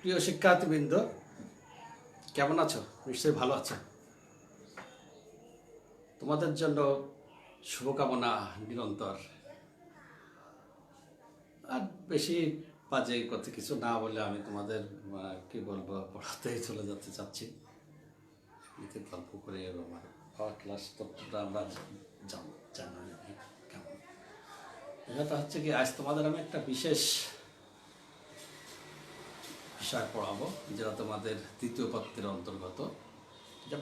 প্রিয় শিক্ষার্থীবৃন্দ, কেমন আছো? নিশ্চয়ই ভালো আছো। তোমাদের জন্য শুভকামনা নিরন্তর। আর বেশি বাজে কথা কিছু না বলে আমি তোমাদের কি বলবো, পড়াতেই চলে যেতে চাচ্ছি। এমনিতে গল্প করে আমার ক্লাস ততটা আমরা জানি কেমন। এটা হচ্ছে কি, আজ তোমাদের আমি একটা বিশেষ বিষয় পড়াবো, যেটা তোমাদের তৃতীয় পত্রের অন্তর্গত। যে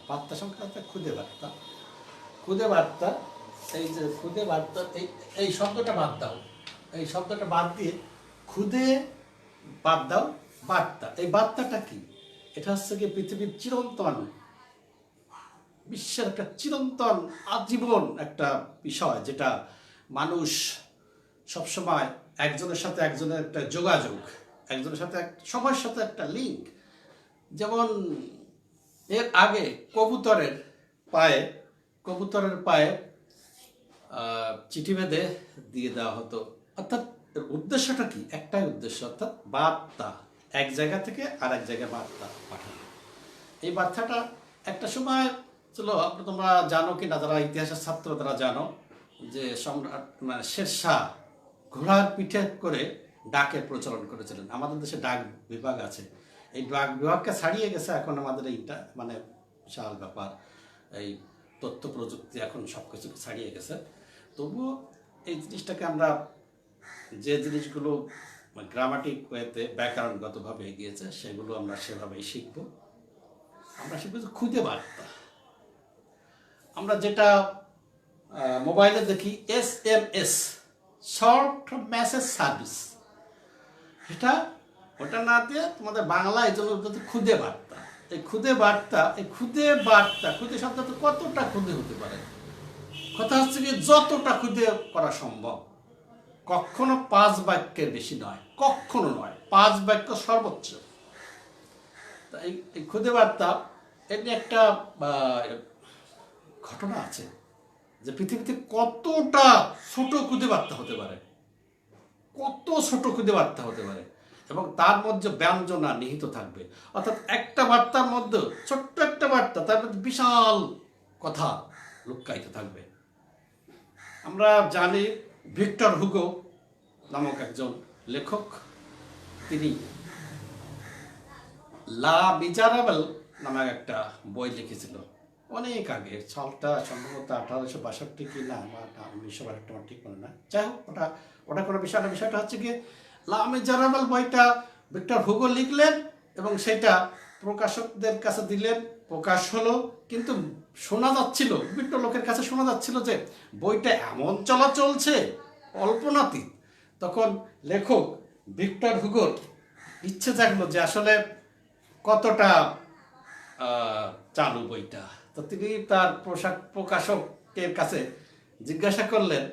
বার্তা সংক্রান্ত খুদে বার্তা। খুদে বার্তা, এই যে খুদে বার্তা, এই শব্দটা বাদ দাও, এই শব্দটা বাদ দিয়ে খুদে বাদ দাও বার্তা। এই বার্তাটা কি? এটা হচ্ছে কি পৃথিবীর চিরন্তন, বিশ্বের একটা চিরন্তন আজীবন একটা বিষয়, যেটা মানুষ সবসময় একজনের সাথে একজনের একটা যোগাযোগ, একজনের সাথে সময়ের সাথে একটা লিঙ্ক। যেমন এর আগে কবুতরের পায়ে চিঠি বেঁধে দিয়ে দেওয়া হতো। অর্থাৎ উদ্দেশ্যটা কি? একটাই উদ্দেশ্য, অর্থাৎ বার্তা, এক জায়গা থেকে আর এক জায়গায় বার্তা পাঠানো। এই বার্তাটা একটা সময় চলো, তোমরা জানো কি না, যারা ইতিহাসের ছাত্র তারা জানো যে সম্রাট শেরশাহ ঘোড়ার পিঠে করে ডাকের প্রচলন করেছিলেন। আমাদের দেশে ডাক বিভাগ আছে, এই ডাক বিভাগকে ছাড়িয়ে গেছে এখন আমাদের এইটা, বিশাল ব্যাপার। এই তথ্য প্রযুক্তি এখন সব কিছু ছাড়িয়ে গেছে। তবুও এই জিনিসটাকে আমরা, যে জিনিসগুলো গ্রামাটিক ওয়েতে ব্যাকরণগতভাবে এগিয়েছে, সেগুলো আমরা সেভাবেই শিখব। আমরা শিখব যে খুদে বার্তা। আমরা যেটা মোবাইলে দেখি SMS, শর্ট মেসেজ সার্ভিস, ওটা না দিয়ে তোমাদের বাংলা এই জন্য খুদে বার্তা। এই খুদে বার্তা, খুদে শব্দটা কতটা খুদে হতে পারে? কথা হচ্ছে কি, যতটা খুদে করা সম্ভব। কখনো 5 বাক্যের বেশি নয়, কখনো নয়, 5 বাক্য সর্বোচ্চ। এই খুদে বার্তা, এটি একটা ঘটনা আছে যে পৃথিবীতে কতটা ছোট খুদে বার্তা হতে পারে, কত ছোট খুদে বার্তা হতে পারে, এবং তার মধ্যে ব্যঞ্জনা নিহিত থাকবে। অর্থাৎ একটা বার্তার মধ্যে, ছোট্ট একটা বার্তা, তার মধ্যে বিশাল কথা লুক্কায়িত থাকবে। আমরা জানি ভিক্টর হুগো নামক একজন লেখক, তিনি লা মিজারাবেল নামক একটা বই লিখেছিল অনেক আগে। সালটা সম্ভবত 1862 কি না 1962, আমার ঠিক মনে না। যাই হোক, ওটা কোনো বিষয় না। বিষয়টা হচ্ছে কি, লা মিজারাবেল বইটা ভিক্টর হুগো লিখলেন এবং সেটা প্রকাশকদের কাছে দিলেন, প্রকাশ হলো। কিন্তু শোনা যাচ্ছিল, বিভিন্ন লোকের কাছে শোনা যাচ্ছিল যে বইটা এমন চলছে কল্পনাতীত। তখন লেখক ভিক্টর হুগোর ইচ্ছে জাগলো যে আসলে কতটা চালু বইটা। তো তিনি তার প্রকাশকের কাছে জিজ্ঞাসা করলেন,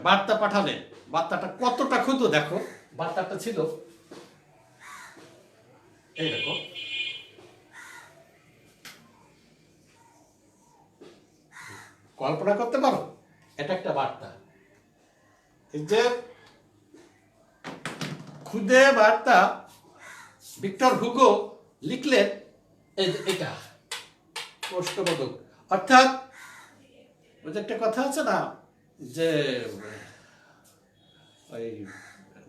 বার্তা পাঠালেন, বার্তাটা কতটা ক্ষুদ্র। দেখো, বার্তাটা ছিল এইরকম। কল্পনা করতে পারো, এটা একটা বার্তা। এই যে খুদে বার্তা ভিক্টর হুগো লিখলেন, এটা প্রশ্নবোধক। অর্থাৎ ওই যে একটা কথা আছে না, যে ওই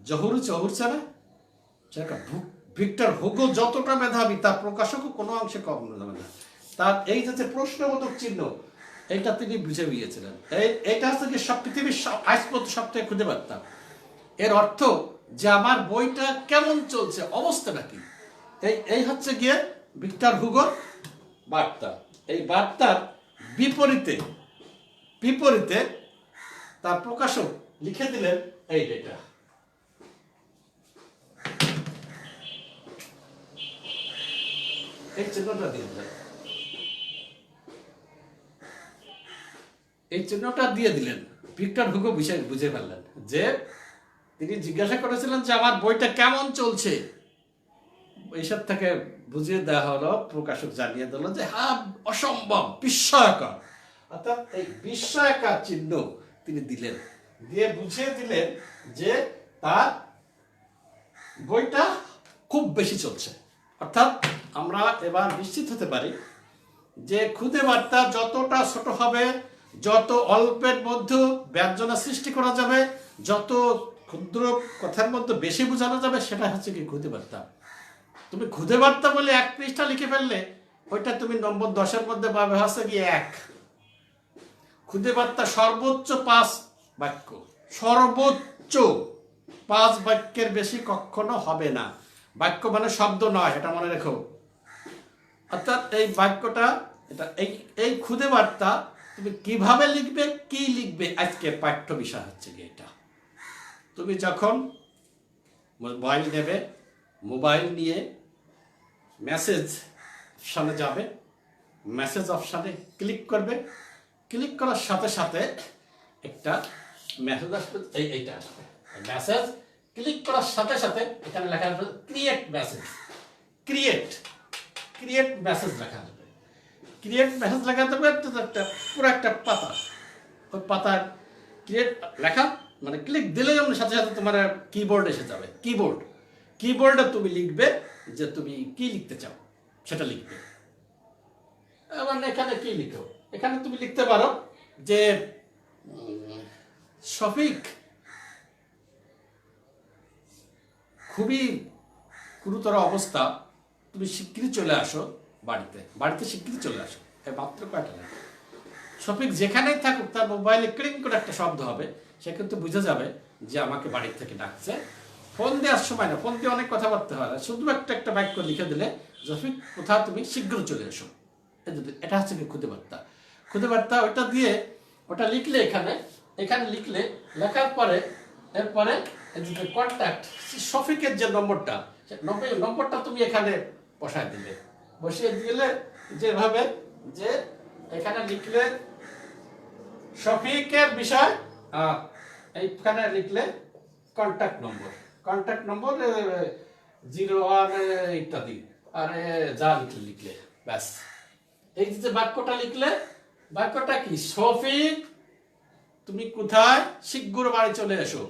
জহুর ছাড়া সেটা ভিক্টর হুগো যতটা মেধাবী, তার প্রকাশকও কোনো অংশে কম মেধাবী না। তার এই যে প্রশ্নবোধক চিহ্ন, এইটা তিনি বুঝে গিয়েছিলেন। এইটা হচ্ছে যে সব পৃথিবীর আজ পর্যন্ত সবথেকে খুদে বার্তা। এর অর্থ যে আমার বইটা কেমন চলছে, অবস্থাটা কি, এই হচ্ছে গিয়ে ভিক্টর হুগোর বার্তা। এই বার্তার বিপরীতে তার প্রকাশক লিখে দিলেন এইটা। এই চিহ্নটা দিয়ে দিলেন, এই চিহ্নটা দিয়ে দিলেন। ভিক্টর হুগো বিষয় বুঝে ফেললেন যে তিনি জিজ্ঞাসা করেছিলেন যে আমার বইটা কেমন চলছে। এইসব থেকে বুঝিয়ে দেওয়া হলো, প্রকাশক জানিয়ে দিল যে হ্যাঁ, অসম্ভব, বিস্ময়কর। অর্থাৎ এই বিস্ময়কর চিহ্ন তিনি দিলেন, দিয়ে বুঝিয়ে দিলেন যে তার বইটা বেশি চলছে। অর্থাৎ আমরা এবার নিশ্চিত হতে পারি যে খুদে বার্তা যতটা ছোট হবে, যত অল্পের মধ্যে ব্যঞ্জনা সৃষ্টি করা যাবে, যত ক্ষুদ্র কথার মধ্যে বেশি বোঝানো যাবে, সেটা হচ্ছে কি খুদে বার্তা। তুমি খুদে বার্তা বলে 1 পৃষ্ঠা লিখে ফেললে, ওইটা তুমি নম্বর 10-এর মধ্যে পাবে হচ্ছে গিয়ে 1। খুদে বার্তা সর্বোচ্চ 5 বাক্য, সর্বোচ্চ 5 বাক্যের বেশি কখনো হবে না। বাক্য মানে শব্দ নয়, এটা মনে রেখো। অর্থাৎ এই বাক্যটা, এটা এই খুদে বার্তা তুমি কিভাবে লিখবে, কি লিখবে, আজকে পাঠ্য বিষয় হচ্ছে কি এটা। তুমি যখন মোবাইল নেবে, মোবাইল নিয়ে মেসেজ অপশানে যাবে, মেসেজ অপশানে ক্লিক করবে, ক্লিক করার সাথে সাথে একটা মেসেজ আসবে, এইটা আসবে মেসেজ। ক্লিক করার সাথে সাথে এখানে লেখা আসবে ক্রিয়েট মেসেজ, ক্রিয়েট মেসেজ লেখা আসবে। ক্রিয়েট মেসেজ লেখা দেবে একটা পুরো একটা পাতা, ওই পাতার ক্রিয়েট লেখা মানে ক্লিক দিলেই সাথে সাথে তোমার কিবোর্ড এসে যাবে। কিবোর্ডে তুমি লিখবে যে তুমি কি লিখতে চাও, সেটা লিখবে। এবার এখানে কি লিখো, এখানে তুমি লিখতে পারো যে শফিক খুবই গুরুতর অবস্থা, তুমি শিগগিরই চলে আসো বাড়িতে শিগগিরই চলে আসো। মাত্র কয়টা লাগে, শফিক যেখানেই থাকুক তার মোবাইলে ক্লিং করে একটা শব্দ হবে, সে কিন্তু বুঝে যাবে যে আমাকে বাড়ি থেকে ডাকছে। ফোন দেওয়ার সময় না, ফোন দিয়ে অনেক কথাবার্তা হয়, শুধু একটা বাক্য লিখে দিলে, শফিক কোথাও তুমি শীঘ্র চলে এসো। এটা হচ্ছে কি খুদে বার্তা। খুদে বার্তা ওটা দিয়ে, ওটা লিখলে এখানে লিখলে, লেখার পরে এরপরে কন্ট্যাক্ট শফিকের যে নম্বরটা, নম্বরটা তুমি এখানে বসিয়ে দিলে যেভাবে, যে এখানে লিখলে শফিকের বিষয়, এইখানে লিখলে কন্ট্যাক্ট নম্বর 01 ইত্যাদি, আর যা লিখলে ব্যাস। এই যে বাক্যটা লিখলে, বাক্যটা কি, শফিক তুমি কোথায়, শীঘ্র বাড়ি চলে এসো।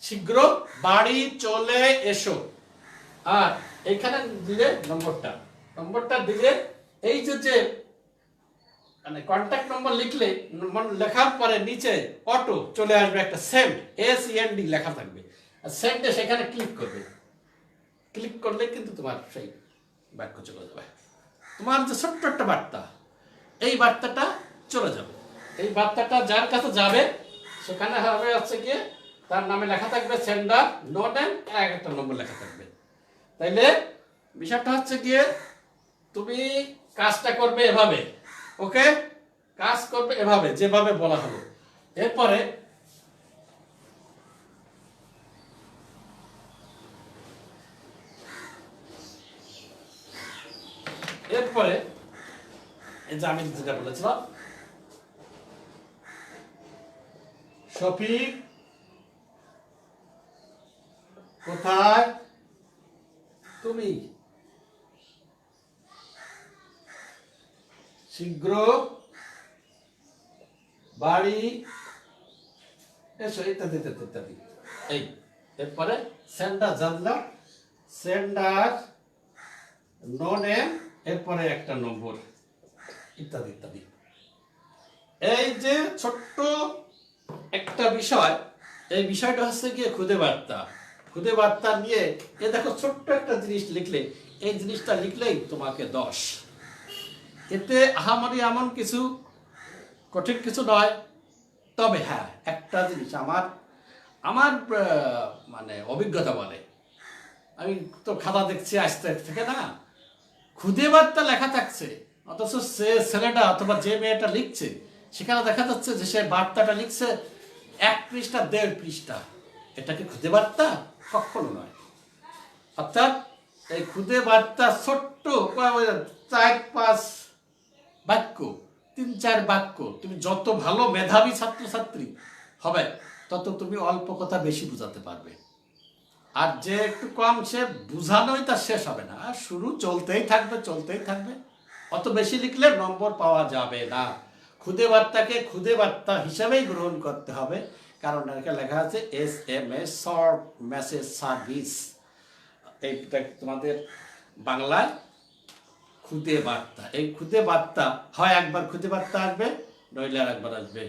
শীঘ্র বাড়ি চলে এসো। আর এখানে দিলে নম্বরটা দিলে, এই যে মানে কন্ট্যাক্ট নম্বর লিখলে, লেখার পরে নিচে অটো চলে আসবে একটা সেন্ড, SEND লেখা থাকবে, আর সেন্ডে সেখানে ক্লিক করবে। ক্লিক করলে কিন্তু তোমার সেই বাক্য চলে যাবে। তোমার যে ছোট্ট একটা বার্তা, এই বার্তাটা চলে যাবে। এই বার্তাটা যার কাছে যাবে, সেখানে হবে হচ্ছে গিয়ে তার নামে লেখা থাকবে সেন্ডার, নো নেম, একটা নম্বর লেখা থাকবে। তাইলে বিষয়টা হচ্ছে গিয়ে তুমি কাজটা করবে এভাবে, ওকে, কাজ করবে এভাবে যেভাবে বলা হলো। এরপরে এই যে আমি যেটা বলেছিলাম, শফিক কোথায় তুমি শীঘ্র বাড়ি এসো, ইত্যাদি ইত্যাদি। এই এরপরে সেন্ডার নো নেম, এরপরে একটা নম্বর, ইত্যাদি ইত্যাদি। এই যে ছোট্ট একটা বিষয়, এই বিষয়টা হচ্ছে গিয়ে খুদে বার্তা নিয়ে দেখো ছোট্ট একটা জিনিস লিখলে, এই জিনিসটা লিখলেই তোমাকে 10। এতে আহামরি এমন কিছু কঠিন কিছু নয়। তবে হ্যাঁ, একটা জিনিস আমার মানে অভিজ্ঞতা বলে, আমি তো খাতা দেখছি আসতে থেকে না, খুদে বার্তা লেখা থাকছে, অথচ সে ছেলেটা অথবা যে মেয়েটা লিখছে, সেখানে দেখা যাচ্ছে যে সে বার্তাটা লিখছে 1 পৃষ্ঠা 1.5 পৃষ্ঠা। এটা কি খুদে বার্তা? কখনো নয়। অর্থাৎ এই খুদে বার্তা ছোট্ট 4-5 বাক্য, 3-4 বাক্য। তুমি যত ভালো মেধাবী ছাত্রছাত্রী হবে, তত তুমি অল্প কথা বেশি বুঝাতে পারবে। আর যে একটু কম, সে বুঝানোই তার শেষ হবে না, শুরু চলতেই থাকবে। অত বেশি লিখলে নম্বর পাওয়া যাবে না। খুদে বার্তাকে খুদে বার্তা হিসাবেই গ্রহণ করতে হবে, কারণ এখানে লেখা আছে SMS শর্ট মেসেজ সার্ভিস। এইটা তোমাদের বাংলায় খুদে বার্তা। এই খুদে বার্তা হয় একবার খুদে বার্তা আসবে, নইলে আর একবার আসবে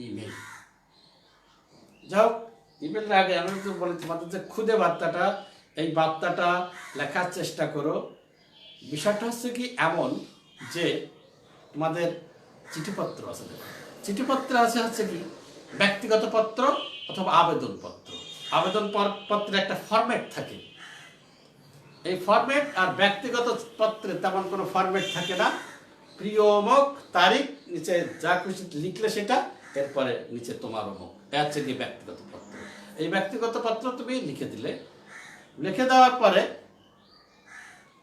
ইমেল। যাই হোক, ইমেলের আগে আমি তো বলি তোমাদের যে খুদে বার্তাটা, এই বার্তাটা লেখার চেষ্টা করো। বিষয়টা হচ্ছে কি এমন যে তোমাদের চিঠিপত্র আছে, চিঠিপত্র আছে হচ্ছে কি ব্যক্তিগত পত্র অথবা আবেদনপত্র। আবেদন পত্রে একটা ফরম্যাট থাকে, এই ফরম্যাট আর ব্যক্তিগত পত্রে তেমন কোনো ফরম্যাট থাকে না। প্রিয় অমুক তারিখ, নিচে যা খুশি লিখলে সেটা, এরপরে নিচে তোমার অমুক, হচ্ছে গিয়ে ব্যক্তিগত পত্র। এই ব্যক্তিগত পত্র তুমি লিখে দিলে, লিখে দেওয়ার পরে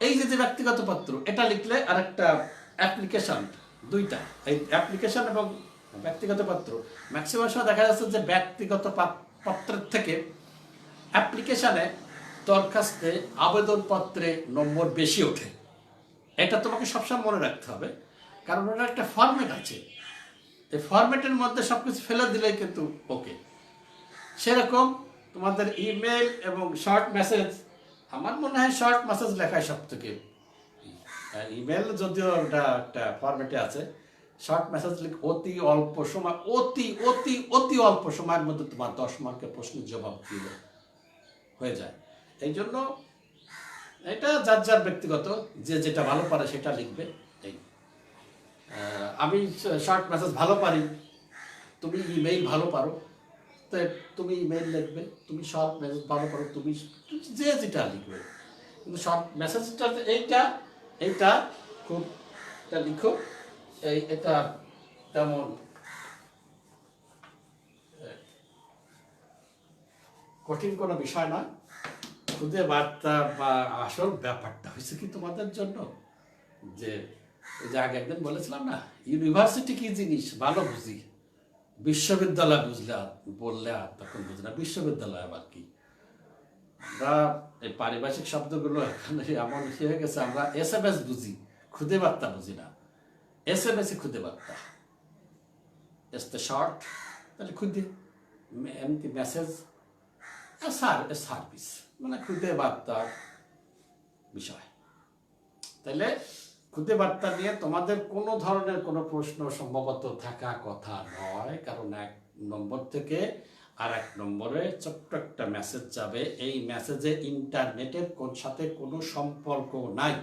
এই যে ব্যক্তিগত পত্র এটা লিখলে আর একটা অ্যাপ্লিকেশন, দুইটা, এই অ্যাপ্লিকেশন এবং ব্যক্তিগত পত্র ম্যাক্সিমাম সময় দেখা যাচ্ছে যে ব্যক্তিগত পত্রের থেকে অ্যাপ্লিকেশনে দরখাস্তে আবেদনপত্রে নম্বর বেশি ওঠে। এটা তোমাকে সবসময় মনে রাখতে হবে, কারণ ওটা একটা ফরম্যাট আছে, এই ফরম্যাটের মধ্যে সব কিছু ফেলে দিলে কিন্তু ওকে। সেরকম তোমাদের ইমেল এবং শর্ট মেসেজ, আমার মনে হয় শর্ট মেসেজ লেখায় সব থেকে, ইমেল যদিও ওটা একটা ফরম্যাটে আছে, শর্ট মেসেজ লিখ অতি অল্প সময়, অতি অতি অতি অল্প সময়ের মধ্যে তোমার 10 মার্কের প্রশ্নের জবাব দিয়ে হয়ে যায়। এই জন্য এটা যার যার ব্যক্তিগত, যে যেটা ভালো পারে সেটা লিখবে। এই আমি শর্ট মেসেজ ভালো পারি, তুমি ইমেইল ভালো পারো, তো তুমি ইমেইল লিখবে। তুমি শর্ট মেসেজ ভালো পারো, তুমি যে যেটা লিখবে। কিন্তু শর্ট মেসেজটা এইটা খুব লিখো, এটা তেমন কঠিন কোনো বিষয় নয়। খুদে বার্তা বা আসল ব্যাপারটা হয়েছে কি তোমাদের জন্য, যে আগে একদিন বলেছিলাম না, ইউনিভার্সিটি কি জিনিস ভালো বুঝি, বিশ্ববিদ্যালয় বুঝলে বললে আর তখন বুঝি না, বিশ্ববিদ্যালয় আবার কি। আমরা এই পারিভাষিক শব্দগুলো এখানে এমন হয়ে গেছে, আমরা SMS বুঝি, খুদে বার্তা বুঝি না। SMS খুদে বার্তা, শর্ট, তাহলে খুদে এমনি মেসেজ সার্ভিস, মানে খুদে বার্তার বিষয়। তাহলে খুদে বার্তা নিয়ে তোমাদের কোনো ধরনের কোনো প্রশ্ন সম্ভবত থাকা কথা নয়, কারণ 1 নম্বর থেকে আর 1 নম্বরে ছোট্ট একটা মেসেজ যাবে। এই মেসেজে ইন্টারনেটের সাথে কোনো সম্পর্ক নাই।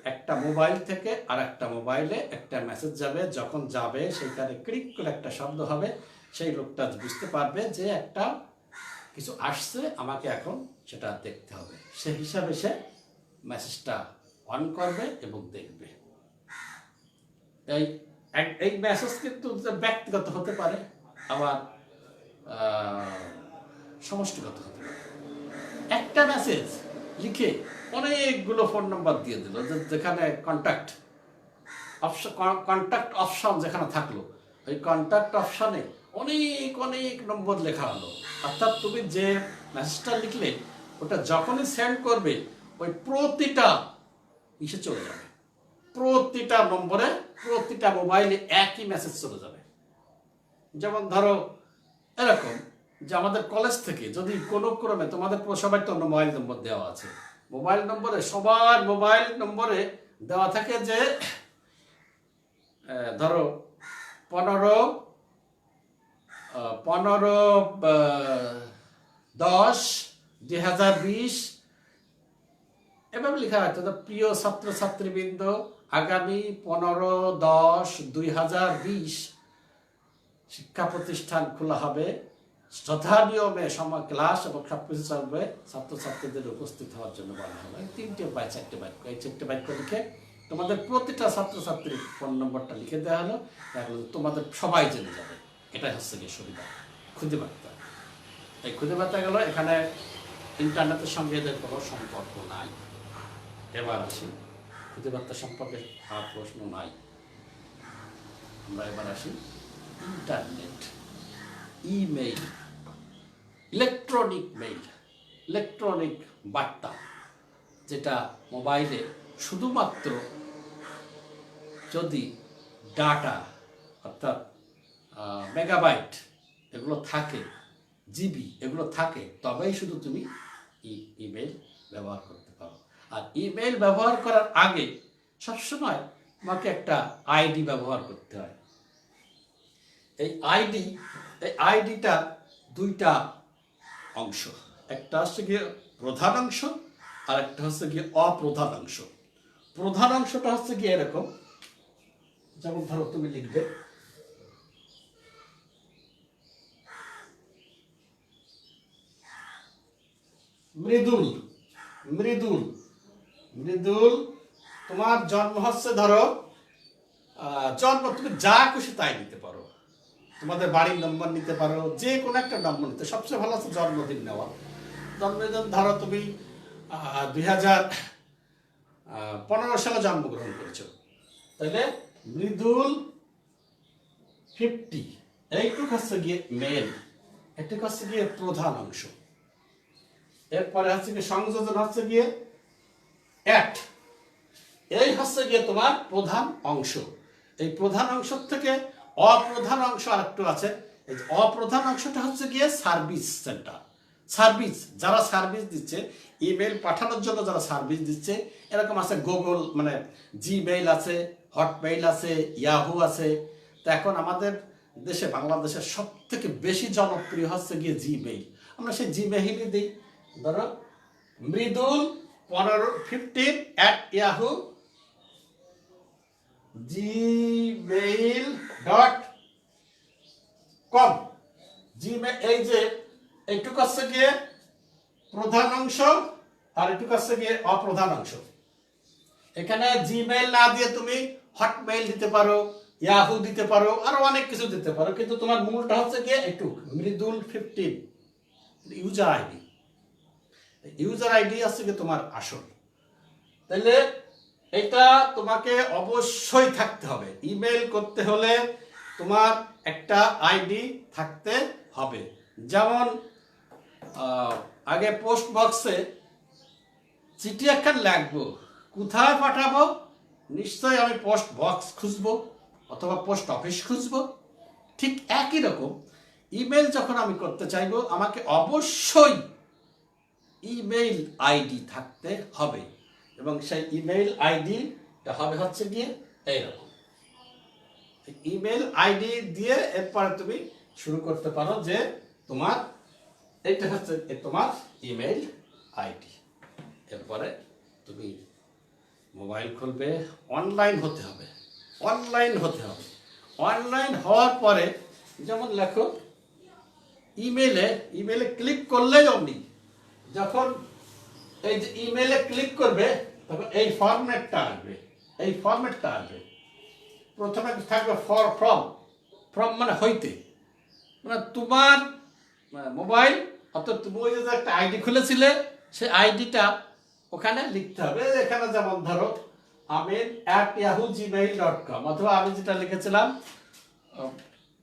একটা মোবাইল থেকে আর একটা মোবাইলে একটা মেসেজ যাবে, যখন যাবে সেখানে ক্লিক করে একটা শব্দ হবে, সেই লোকটা বুঝতে পারবে যে একটা কিছু আসছে, আমাকে এখন সেটা দেখতে হবে। সেই হিসাবে সে মেসেজটা অন করবে এবং দেখবে। এই মেসেজ কিন্তু ব্যক্তিগত হতে পারে, আবার সমষ্টিগত হতে পারে। একটা মেসেজ লিখে অনেকগুলো ফোন নাম্বার দিয়ে দিল, যেখানে কন্ট্যাক্ট অপশন যেখানে থাকলো, ওই কন্ট্যাক্ট অপশনে অনেক অনেক নম্বর লেখা হলো। অর্থাৎ তুমি যে মেসেজটা লিখলে ওটা যখনই সেন্ড করবে, ওই প্রতিটা ইসে চলে যাবে, প্রতিটা নম্বরে, প্রতিটা মোবাইলে একই মেসেজ চলে যাবে। যেমন ধরো এরকম যে আমাদের কলেজ থেকে যদি কোনো ক্রমে তোমাদের সবাই তো মোবাইল নম্বর দেওয়া আছে, মোবাইল নম্বরে সবার মোবাইল নম্বরে দেওয়া থাকে যে ধরো 15/10/2020 এভাবে লেখা আছে। প্রিয় ছাত্রছাত্রীবৃন্দ, আগামী 15/10/2020 শিক্ষা প্রতিষ্ঠান খোলা হবে, যথা নিয়মে সময় ক্লাস এবং সবকিছু চলবে, ছাত্রছাত্রীদের উপস্থিত হওয়ার জন্য বলা হবে। 3টে বা 4টে বাক্য, এই 4টে বাক্য লিখে তোমাদের প্রতিটা ছাত্রছাত্রীর ফোন নম্বরটা লিখে দেওয়া হলো, তোমাদের সবাই জেনে যাবে। এটাই হচ্ছে গিয়ে সুবিধা খুদে বার্তা। এই খুদে বার্তা গেল, এখানে ইন্টারনেটের সঙ্গে এদের কোনো সম্পর্ক নাই। এবার আসি খুদে বার্তা সম্পর্কে আর প্রশ্ন নাই, আমরা এবার আসি internet, email, electronic mail, electronic বার্তা, যেটা মোবাইলে শুধুমাত্র যদি ডাটা অর্থাৎ মেগাবাইট এগুলো থাকে, জিবি এগুলো থাকে, তবেই শুধু তুমি ইমেল ব্যবহার করতে পারো। আর ইমেল ব্যবহার করার আগে সবসময় তোমাকে একটা আইডি ব্যবহার করতে হয়। এই আইডিটা দুইটা অংশ, একটা হচ্ছে গিয়ে প্রধান অংশ আর একটা হচ্ছে গিয়ে অপ্রধান অংশ। প্রধান অংশটা হচ্ছে গিয়ে এরকম, যেমন ধরো তুমি লিখবে মৃদুল, মৃদুল, মৃদুল। তোমার জন্ম হচ্ছে ধরো জন্ম, তুমি যা খুশি তাই নিতে পারো, তোমাদের বাড়ির নম্বর নিতে পারো, যে কোনো একটা নম্বর নিতে, সবচেয়ে ভালো আছে জন্মদিন নেওয়া। জন্মদিন ধরো তুমি 2015 সালে জন্মগ্রহণ করেছো, তাহলে মৃদুল 50, এইটুক হচ্ছে গিয়ে মেল, এটুক হচ্ছে গিয়ে প্রধান অংশ। এরপরে হচ্ছে গিয়ে সংযোজন হচ্ছে গিয়ে অ্যাট, এই হচ্ছে গিয়ে তোমার প্রধান অংশ। এই প্রধান অংশ থেকে অপ্রধান অংশ আরেকটু আছে। এই অপ্রধান অংশটা হচ্ছে গিয়ে সার্ভিস সেন্টার, সার্ভিস, যারা সার্ভিস দিচ্ছে, ইমেল পাঠানোর জন্য যারা সার্ভিস দিচ্ছে, এরকম আছে গুগল, মানে জিমেইল আছে, হটমেইল আছে, ইয়াহু আছে। তো এখন আমাদের দেশে, বাংলাদেশের সব থেকে বেশি জনপ্রিয় হচ্ছে গিয়ে জিমেইল। আমরা সেই জিমেইলই দিই। ধরো মৃদুল 15 gmail.com। জিমেইল, এই যে এইটুকু হচ্ছে গিয়ে প্রধান অংশ আর এইটুকু হচ্ছে গিয়ে অপ্রধান অংশ। এখানে জিমেইল না দিয়ে তুমি হটমেইল দিতে পারো, ইয়াহু দিতে পারো, আরো অনেক কিছু দিতে পারো, কিন্তু তোমার মূলটা হচ্ছে গিয়ে এইটুক, Mridul 15 user ID. User ID আছে কি তোমার আসল। তাহলে এটা তোমাকে অবশ্যই থাকতে হবে। ইমেল করতে হলে তোমার একটা আইডি থাকতে হবে। যেমন আগে পোস্ট বক্সে চিঠি একখান লিখবো, কোথায় পাঠাবো? নিশ্চয়ই আমি পোস্ট বক্স খুঁজবো অথবা পোস্ট অফিস খুঁজবো। ঠিক একই রকম ইমেল যখন আমি করতে চাইবো, আমাকে অবশ্যই ইমেইল আইডি থাকতে হবে, এবং সেই ইমেইল আইডিটা হবে হচ্ছে গিয়ে এইরকম। ইমেইল আইডি দিয়ে এরপরে তুমি শুরু করতে পারো যে তোমার এইটা হচ্ছে তোমার ইমেইল আইডি। এরপরে তুমি মোবাইল খুলবে, অনলাইন হতে হবে, অনলাইন হতে হবে। অনলাইন হওয়ার পরে যেমন লেখো ইমেইলে ক্লিক করলেই অমনি, যখন এই যে ইমেইলে ক্লিক করবে তখন এই ফরম্যাটটা আসবে, এই ফরম্যাটটা আসবে। প্রথমে থাকবে ফ্রম মানে হইতে, মানে তোমার মোবাইল, অর্থাৎ তুমি ওই যে একটা আইডি খুলেছিলে সেই আইডিটা ওখানে লিখতে হবে। এখানে যেমন ধরো amin@yahoo@gmail.com, অথবা আমি যেটা লিখেছিলাম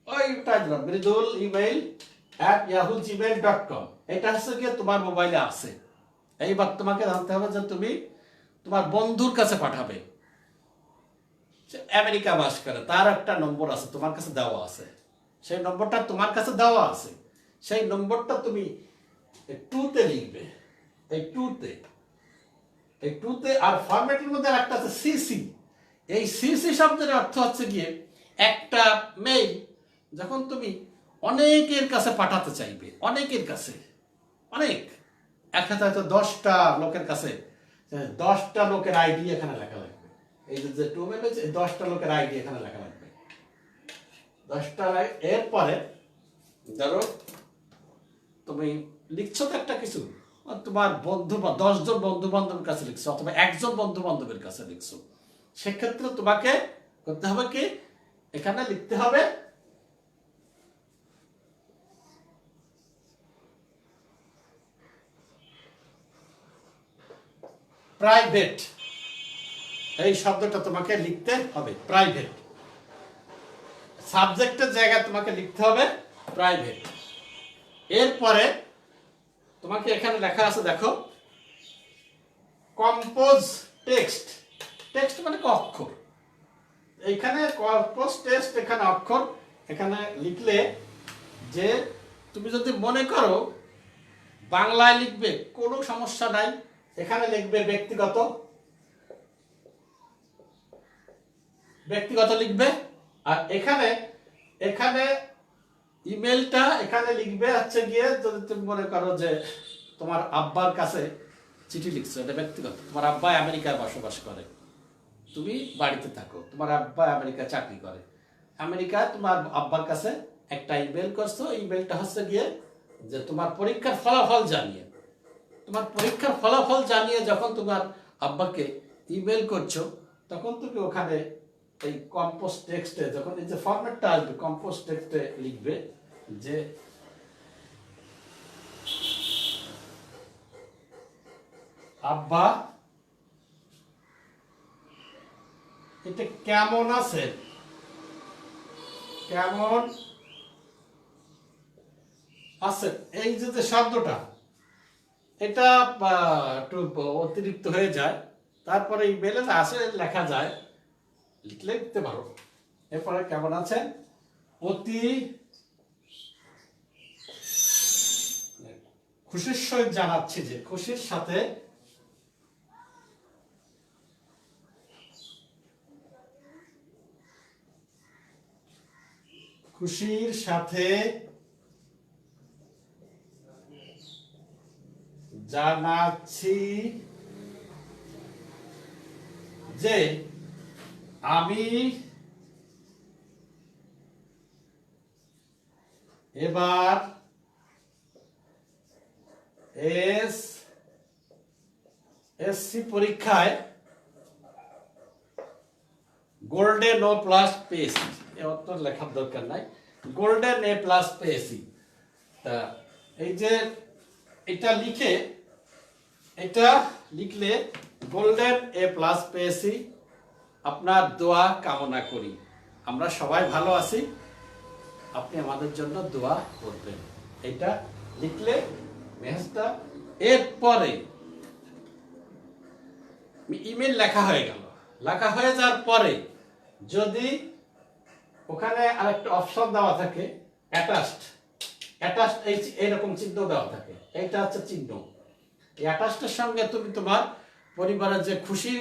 ওইটা দিলাম মৃদুল email@yahoo@gmail.com। এটা হচ্ছে গিয়ে তোমার মোবাইলে আছে। এইবার তোমাকে জানতে হবে যে তুমি তোমার বন্ধুর কাছে পাঠাবে, আমেরিকা বাস করে, তার একটা নম্বর আছে তোমার কাছে দেওয়া আছে, সেই নম্বরটা তোমার কাছে দেওয়া আছে, সেই নম্বরটা তুমি টুতে লিখবে, এই টুতে আর ফরম্যাটের মধ্যে একটা আছে সিসি। এই সিসি শব্দের অর্থ হচ্ছে গিয়ে একটা মেইল যখন তুমি অনেকের কাছে পাঠাতে চাইবে, অনেকের কাছে, অনেক, একসাথে হয়তো 10টা লোকের কাছে, 10টা লোকের আইডি এখানে লেখা লাগবে। এই যে টু মেল হয়েছে, 10টা লোকের আইডি এখানে লেখা লাগবে, 10টা। এরপরে ধরো তুমি লিখছো তো একটা কিছু, তোমার বন্ধু বা 10 জন বন্ধু বান্ধবের কাছে লিখছো, অথবা একজন বন্ধু বান্ধবের কাছে লিখছো, সেক্ষেত্রে তোমাকে করতে হবে কি, এখানে লিখতে হবে প্রাইভেট। এই শব্দটা তোমাকে লিখতে হবে প্রাইভেট। সাবজেক্টের জায়গায় তোমাকে লিখতে হবে প্রাইভেট। এরপরে তোমাকে এখানে লেখা আছে, দেখো কম্পোজ টেক্সট। টেক্সট মানে অক্ষর। এখানে কর্পাস টেক্সট, এখানে অক্ষর, এখানে লিখলে যে তুমি যদি মনে করো বাংলায় লিখবে কোনো সমস্যা নাই, এখানে লিখবে ব্যক্তিগত, ব্যক্তিগত লিখবে। আর এখানে এখানে ইমেলটা এখানে লিখবে হচ্ছে গিয়ে, যদি তুমি মনে করো যে তোমার আব্বার কাছে চিঠি লিখছো, এটা ব্যক্তিগত। তোমার আব্বা আমেরিকায় বসবাস করে, তুমি বাড়িতে থাকো, তোমার আব্বা আমেরিকা চাকরি করে, আমেরিকা তোমার আব্বার কাছে একটা ইমেল করছো, ইমেলটা হচ্ছে গিয়ে যে তোমার পরীক্ষার ফলাফল জানিয়ে, তোমার পরীক্ষার ফলাফল জানিয়ে যখন তোমার আব্বাকে ইমেল করছো, তখন তুমি ওখানে এই কম্পোজ টেক্সটে, যখন এই যে ফরম্যাটটা আসবে কম্পোজ টেক্সটে লিখবে যে আব্বা এটা কেমন আছে, কেমন আছে, এই যে শব্দটা এটা একটু অতিরিক্ত হয়ে যায়, তারপরে ইমেলে আসে লেখা যায়, লিখলে লিখতে পারো। এরপরে কেমন আছেন, অতি খুশির সহিত জানাচ্ছি, যে খুশির সাথে খুশির সাথে জানাচ্ছি যে আমি এবার এসসি পরীক্ষায় গোল্ডেন ও প্লাস পেয়েছি, এ অত লেখার দরকার নাই, গোল্ডেন এ প্লাস পেয়েছি। তা এই যে এটা লিখে, এটা লিখলে গোল্ডেন এ প্লাস পেয়েছি, আপনার দোয়া কামনা করি, আমরা সবাই ভালো আছি, আপনি আমাদের জন্য দোয়া করবেন, এটা লিখলে মেসেজটা। এরপরে ইমেল লেখা হয়ে গেল, লেখা হয়ে যাওয়ার পরে যদি ওখানে আরেকটা অপশন দেওয়া থাকে অ্যাটাচড, অ্যাটাচড এইরকম চিহ্ন দেওয়া থাকে, এইটা হচ্ছে চিহ্ন, এই অ্যাটাচডের সঙ্গে তুমি তোমার পরিবারের যে খুশি,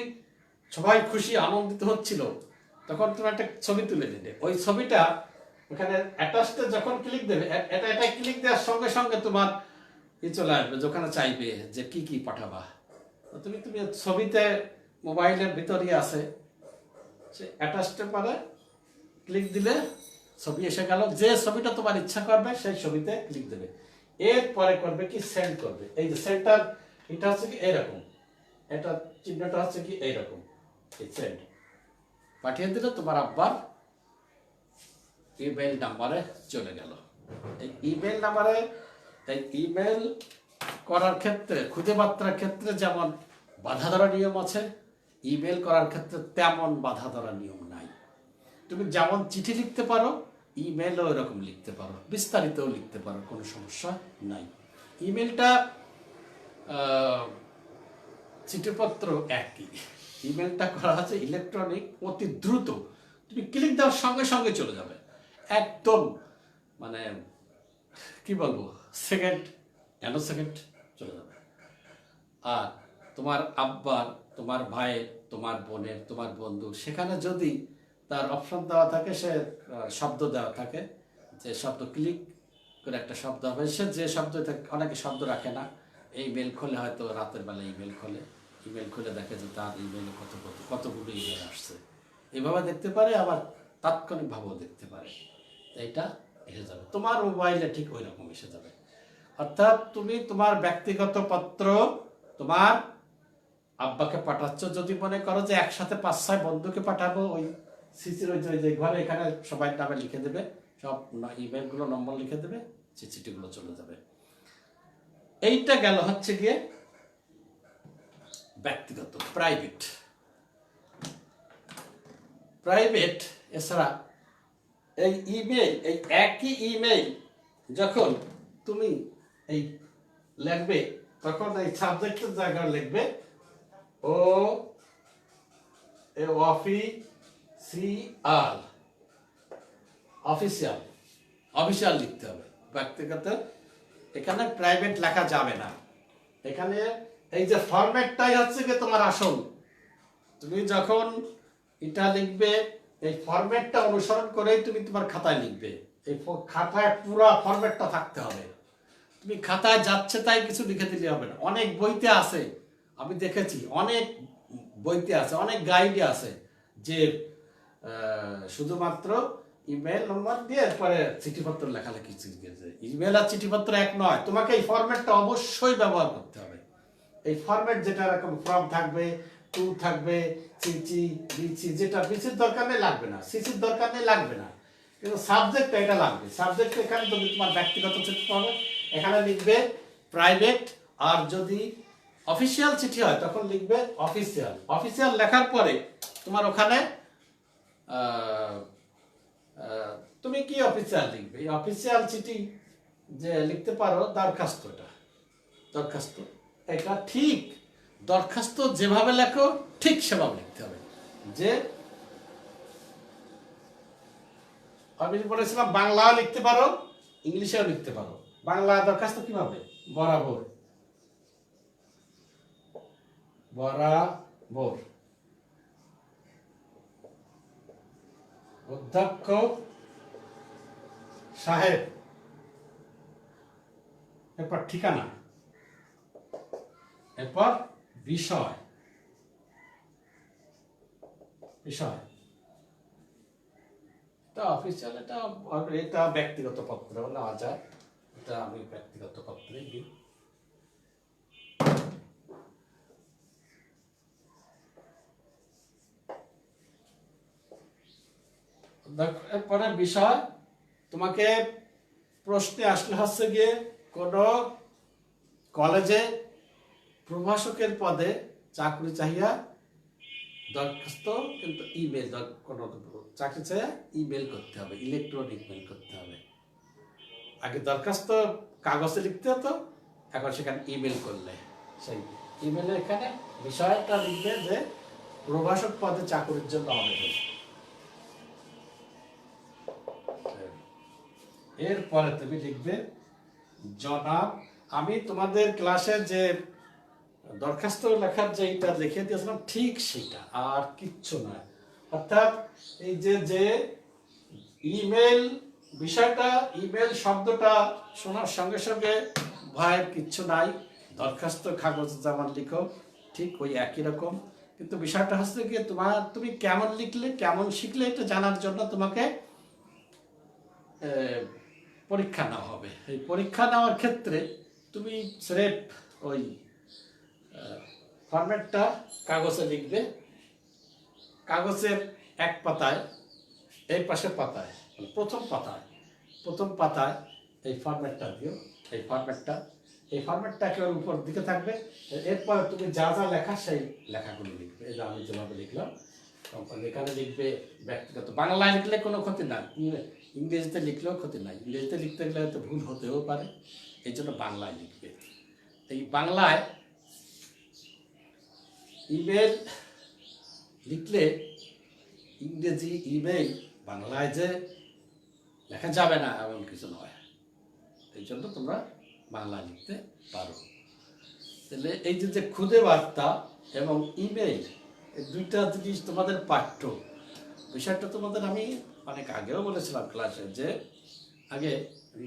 সবাই খুশি আনন্দিত হচ্ছিল, তখন তুমি একটা ছবি তুলে দিলে, ওই ছবিটা ওখানে অ্যাটাচডে যখন ক্লিক দেবে, এটা ক্লিক দেওয়ার সঙ্গে সঙ্গে তোমার চলে আসবে, যেখানে চাইবে যে কি কি পাঠাবা, তুমি ছবিতে মোবাইলের ভিতরই আছে, সে অ্যাটাচডে পারে ক্লিক দিলে ছবি এসে গেল, যে ছবিটা তোমার ইচ্ছা করবে সেই ছবিতে ক্লিক দেবে, এরপরে করবে কি সেন্ড করবে, এই যে সেন্টার, এটা হচ্ছে কি এইরকম, এটা চিহ্নটা হচ্ছে কি এইরকম, এই সেন্ড পাঠিয়ে দিলে তোমার আব্বার ইমেল নাম্বারে চলে গেল। এই ইমেল নাম্বারে, এই ইমেল করার ক্ষেত্রে, খুদে বার্তার ক্ষেত্রে যেমন বাধা ধরা নিয়ম আছে, ইমেল করার ক্ষেত্রে তেমন বাধা ধরা নিয়ম নাই। তুমি যেমন চিঠি লিখতে পারো, ইমেলও এরকম লিখতে পারো, বিস্তারিতও লিখতে পারো, কোনো সমস্যা নাই। ইমেলটা চিঠিপত্র একই, ইমেলটা করা হচ্ছে ইলেকট্রনিক, অতি দ্রুত, তুমি ক্লিক দেওয়ার সঙ্গে সঙ্গে চলে যাবে, একদম মানে কি বলবো, সেকেন্ড, ন্যানো সেকেন্ড চলে যাবে। আর তোমার আব্বার, তোমার ভাইয়ের, তোমার বোনের, তোমার বন্ধুর, সেখানে যদি তার অপশন দেওয়া থাকে, সে শব্দ দেওয়া থাকে, যে শব্দ ক্লিক করে একটা শব্দ হবে, সে যে শব্দ, অনেকে শব্দ রাখে না, এই মেল খোলে, হয়তো রাতের বেলা ইমেল খোলে, ইমেল খুলে দেখে যে তার ইমেলে কতগুলো ইমেল আসছে, এইভাবে দেখতে পারে, আবার তাৎক্ষণিকভাবেও দেখতে পারে, এইটা এসে যাবে তোমার মোবাইলে, ঠিক ওই রকম এসে যাবে। অর্থাৎ তুমি তোমার ব্যক্তিগত পত্র তোমার আব্বাকে পাঠাচ্ছ, যদি মনে করো যে একসাথে 5-6 বন্ধুকে পাঠাবো, ওই সিসির ওই যে ঘরে, এখানে সবাই নামে লিখে দেবে, সব ইমেলগুলো নম্বর লিখে দেবে, চিঠিগুলো চলে যাবে। এইটা গেল হচ্ছে গিয়ে ব্যক্তিগত, প্রাইভেট। প্রাইভেট এছাড়া এই ইমেল, এই একই ইমেল যখন তুমি এই লিখবে, তখন এই সাবজেক্টের জায়গায় লিখবে ও অফিসিয়াল, অফিসিয়াল, অফিসিয়াল লিখতে হবে। ব্যক্তিগত, এখানে প্রাইভেট লেখা যাবে না। এখানে এই যে ফরম্যাটটাই হচ্ছে কি তোমার আসল। তুমি যখন এটা লিখবে এই ফরম্যাটটা অনুসরণ করেই তুমি তোমার খাতায় লিখবে। এই খাতায় পুরো ফরম্যাটটা থাকতে হবে। তুমি খাতায় যাচ্ছে তাই কিছু লিখে দিলে হবে না। অনেক বইতে আছে, আমি দেখেছি অনেক বইতে আছে, অনেক গাইডে আছে যে শুধুমাত্র ইমেল নম্বর দিয়ে এরপরে চিঠিপত্র লেখালেখি শিখেছে। ইমেল আর চিঠিপত্র এক নয়, তোমাকে এই ফরম্যাটটা অবশ্যই ব্যবহার করতে হবে। এই ফরম্যাট যেটা এরকম ফ্রম থাকবে, টু থাকবে, চিঠি, বিচি, যেটা বিচির দরকার নেই লাগবে না, সিসির দরকার নেই লাগবে না, কিন্তু সাবজেক্টটা এটা লাগবে। সাবজেক্ট এখানে তুমি তোমার ব্যক্তিগত চিঠি পাবে, এখানে লিখবে প্রাইভেট, আর যদি অফিসিয়াল চিঠি হয় তখন লিখবে অফিসিয়াল। অফিসিয়াল লেখার পরে তোমার ওখানে তুমি কি অফিসিয়াল লিখবে, এই অফিসিয়াল চিঠি যে লিখতে পারো দরখাস্ত, এটা দরখাস্ত, এটা ঠিক দরখাস্ত যেভাবে লেখো ঠিক সেভাবে লিখতে হবে। যে আমি বলেছিলাম বাংলাও লিখতে পারো, ইংলিশেও লিখতে পারো। বাংলা দরখাস্ত কিভাবে, বরাবর, বরাবর অধ্যক্ষ সাহেব, এরপর ঠিকানা, এরপর বিষয়, বিষয়, এটা অফিসিয়াল, এটা ব্যক্তিগত পত্র নেওয়া যায়, এটা আমি ব্যক্তিগত পত্রে দিই। এরপরে বিষয়, তোমাকে প্রশ্নে আসলে হচ্ছে গিয়ে কোন কলেজে প্রভাষকের পদে চাকরি চাহিয়া দরখাস্ত, কিন্তু ইমেল, কোনো চাকরি চাহিয়া ইমেল করতে হবে, ইলেকট্রনিক মেল করতে হবে। আগে দরখাস্ত কাগজে লিখতে হতো, এখন সেখানে ইমেল করলে সেই ইমেলে এখানে বিষয়টা লিখবে যে প্রভাষক পদে চাকরির জন্য আবেদন। এরপরে তুমি লিখবে জনাব। আমি তোমাদের ক্লাসে যে দরখাস্ত লেখার যেটা লিখে দিয়েছিলাম ঠিক সেটা, আর কিচ্ছু নয়। অর্থাৎ এই যে ইমেল বিষয়টা, ইমেল শব্দটা শোনার সঙ্গে সঙ্গে ভয়ের কিচ্ছু নাই। দরখাস্ত কাগজ যেমন লিখো ঠিক ওই একই রকম, কিন্তু বিষয়টা হচ্ছে গিয়ে তুমি কেমন লিখলে, কেমন শিখলে এটা জানার জন্য তোমাকে পরীক্ষা নেওয়া হবে। এই পরীক্ষা নেওয়ার ক্ষেত্রে তুমি স্রেফ ওই ফরম্যাটটা কাগজে লিখবে, কাগজের এক পাতায়, এই পাশে পাতায়, প্রথম পাতায় এই ফরম্যাটটা দিও। এই ফরম্যাটটা একেবারে উপর দিকে থাকবে। এরপরে তুমি যা যা লেখা সেই লেখাগুলো লিখবে। এই যে আমি যেভাবে লিখলাম, এখানে লিখবে ব্যক্তিগত। বাংলায় লিখলে কোনো ক্ষতি নাই, ইংরেজিতে লিখলেও ক্ষতি নাই। ইংরেজিতে লিখতে গেলে হয়তো ভুল হতেও পারে, এই জন্য বাংলায় লিখবে। এই বাংলায় ইমেল লিখলে ইংরেজি ইমেল বাংলায় যে লেখা যাবে না এমন কিছু নয়, এই জন্য তোমরা বাংলায় লিখতে পারো। তাহলে এই যে খুদে বার্তা এবং ইমেল, এই দুইটা জিনিস তোমাদের পাঠ্য বিষয়টা তোমাদের আমি অনেক আগেও বলেছিলাম ক্লাসে, যে আগে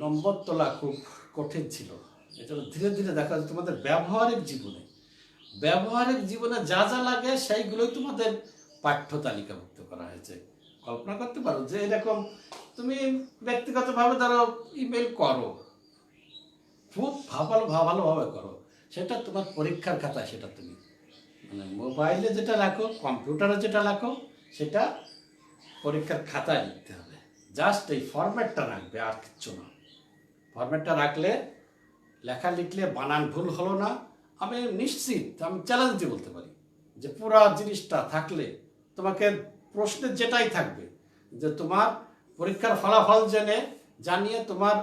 নম্বর তোলা খুব কঠিন ছিল। এটা ধীরে ধীরে দেখা যায় তোমাদের ব্যবহারিক জীবনে যা যা লাগে সেইগুলোই তোমাদের পাঠ্য তালিকাভুক্ত করা হয়েছে। কল্পনা করতে পারো যে এরকম তুমি ব্যক্তিগতভাবে ধরো ইমেল করো, খুব ভালোভাবে করো, সেটা তোমার পরীক্ষার খাতায়, সেটা তুমি মানে মোবাইলে যেটা রাখো, কম্পিউটারে যেটা রাখো, সেটা পরীক্ষার খাতায় লিখতে হবে। জাস্ট এই ফরম্যাটটা রাখবে, আর কিচ্ছু না। ফরম্যাটটা রাখলে লেখা লিখলে বানান ভুল হলো না, আমি নিশ্চিত, আমি চ্যালেঞ্জ দিয়ে বলতে পারি যে পুরো জিনিসটা থাকলে তোমাকে প্রশ্নের যেটাই থাকবে, যে তোমার পরীক্ষার ফলাফল জানিয়ে তোমার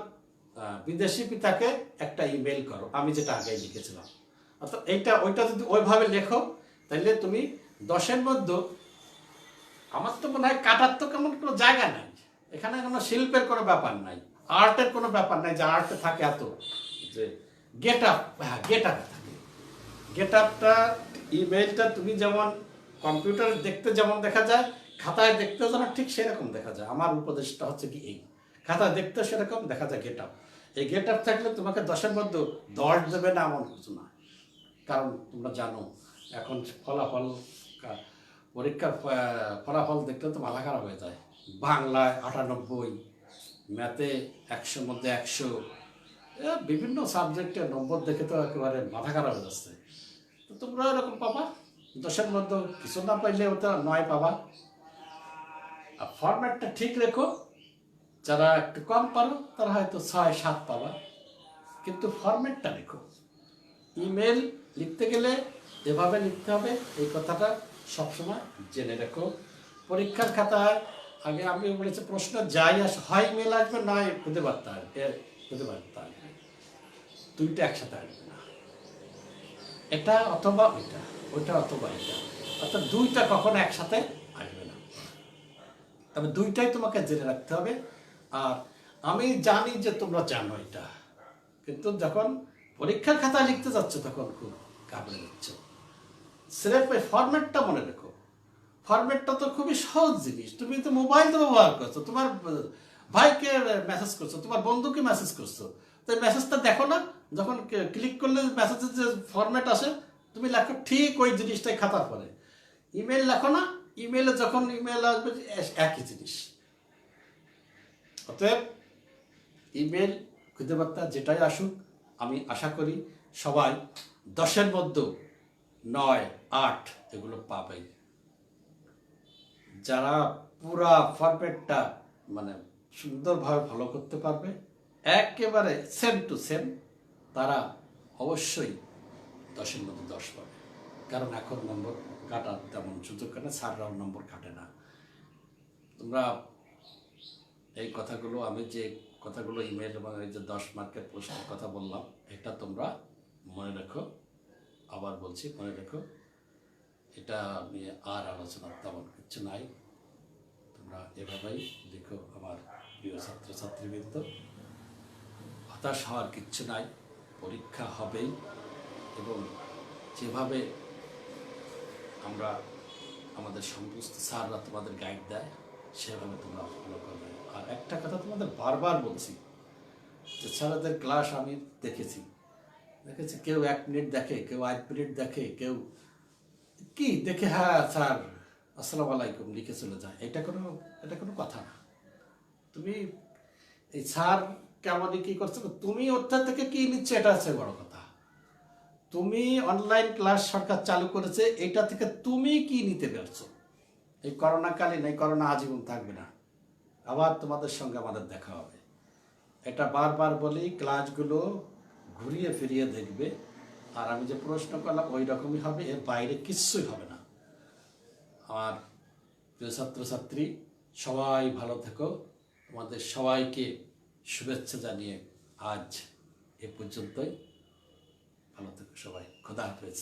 বিদেশি পিতাকে একটা ইমেল করো, আমি যেটা আগে লিখেছিলাম। অর্থাৎ ওইটা যদি ওইভাবে লেখো, তাহলে তুমি 10-এর মধ্যে আমার তো মনে হয় কাটার তো কেমন কোনো জায়গা নাই, এখানে কোনো শিল্পের কোনো ব্যাপার নাই, আর্টের কোনো ব্যাপার নাই যে আর্টে থাকে এত যে গেট আপ। হ্যাঁ, গেট আপ থাকে। গেট আপটা, ইমেলটা তুমি যেমন কম্পিউটারে দেখতে যেমন দেখা যায়, খাতায় দেখতে যেন ঠিক সেরকম দেখা যায়। আমার উপদেশটা হচ্ছে কি এই, খাতায় দেখতে সেরকম দেখা যায় গেট আপ। এই গেট আপ থাকলে তোমাকে 10-এর মধ্যে 10 দেবে না এমন কিছু না। কারণ তোমরা জানো এখন ফলাফল, পরীক্ষার ফলাফল দেখলে তো মাথা খারাপ হয়ে যায়। বাংলায় 98, ম্যাথে 100-র মধ্যে 100, বিভিন্ন সাবজেক্টে নম্বর দেখে তো একেবারে মাথা খারাপ হয়ে যাচ্ছে। তো তোমরা এরকম পাবা, 10-এর মধ্যে কিছু না পাইলে ওটা 9 পাবা। আর ফরম্যাটটা ঠিক রেখো, যারা একটু কম পারো তারা হয়তো 6-7 পাবা, কিন্তু ফরম্যাটটা রেখো। ইমেল লিখতে গেলে এভাবে লিখতে হবে, এই কথাটা সবসময় জেনে রেখো। পরীক্ষার খাতায় আগে আমি বলেছি প্রশ্ন যাই আসে, হয় ইমেল আসবে না খুঁজে বার্তা আসবে, খুঁজে বার্তা আসবে, দুইটা একসাথে আসবে না। এটা অথবা ওইটা, ওইটা অথবা এটা, অর্থাৎ দুইটা কখনো একসাথে আসবে না। তবে দুইটাই তোমাকে জেনে রাখতে হবে। আর আমি জানি যে তোমরা জানো এটা, কিন্তু যখন পরীক্ষার খাতায় লিখতে যাচ্ছ তখন খুব ঘাবড়ে যাচ্ছ। স্রেফ এই ফরম্যাটটা মনে রেখো। ফরম্যাটটা তো খুবই সহজ জিনিস। তুমি তো মোবাইল তো ব্যবহার করছো, তোমার ভাইকে মেসেজ করছো, তোমার বন্ধুকে মেসেজ করছো, তো মেসেজটা দেখো না, যখন ক্লিক করলে মেসেজের যে ফরম্যাট আসে তুমি লেখো ঠিক ওই যেটাই খাতার পরে। ইমেল লেখো না, ইমেলে যখন ইমেল আসবে একই জিনিস। অতএব ইমেল খুঁজে বার্তা যেটাই আসুক, আমি আশা করি সবাই 10-এর মধ্যে 9, 8 এগুলো পাবেই। যারা পুরা ফরম্যাটটা মানে সুন্দরভাবে ফলো করতে পারবে, একেবারে সেম টু সেম, তারা অবশ্যই 10-এর মধ্যে 10 পাবে। কারণ এখন নম্বর কাটার তেমন সুযোগ কাটে, স্যাররাও নম্বর কাটে না। তোমরা এই কথাগুলো, আমি যে কথাগুলো ইমেল এবং এই যে 10 মার্কের প্রশ্নের কথা বললাম, এটা তোমরা মনে রেখো। আবার বলছি, মনে রেখো, এটা নিয়ে আর আলোচনার তেমন কিছু নাই। তোমরা এভাবেই দেখো। আমার প্রিয় ছাত্রছাত্রীবৃন্দ, হতাশ হওয়ার কিচ্ছু নাই, পরীক্ষা হবেই। এবং যেভাবে আমরা আমাদের সমস্ত স্যাররা তোমাদের গাইড দেয়, সেভাবে তোমরা ফলো করবে। আর একটা কথা তোমাদের বারবার বলছি, যে স্যারদের ক্লাস আমি দেখেছি, কেউ 1 মিনিট দেখে, কেউ 8 মিনিট দেখে, কেউ কি দেখে হ্যাঁ স্যার আসসালামু আলাইকুম লিখে চলে যায়। এটা কোনো কথা না। তুমি এই স্যার কেমনই কি করছো, তুমি ওর থেকে কি নিচ্ছে এটা হচ্ছে বড় কথা। তুমি অনলাইন ক্লাস সরকার চালু করেছে, এটা থেকে তুমি কি নিতে পারছো। এই করোনাকালীন, এই করোনা আজীবন থাকবে না, আবার তোমাদের সঙ্গে আমাদের দেখা হবে। এটা বারবার বলি, ক্লাসগুলো ঘুরিয়ে ফিরিয়ে দেখবে। আর আমি যে প্রশ্ন করলাম ওই রকমই হবে, এর বাইরে কিচ্ছুই হবে না। আমার প্রিয় ছাত্রছাত্রী, সবাই ভালো থেকো। তোমাদের সবাইকে শুভেচ্ছা জানিয়ে আজ এ পর্যন্তই। ভালো থেকো সবাই, খোদা হাফেজ।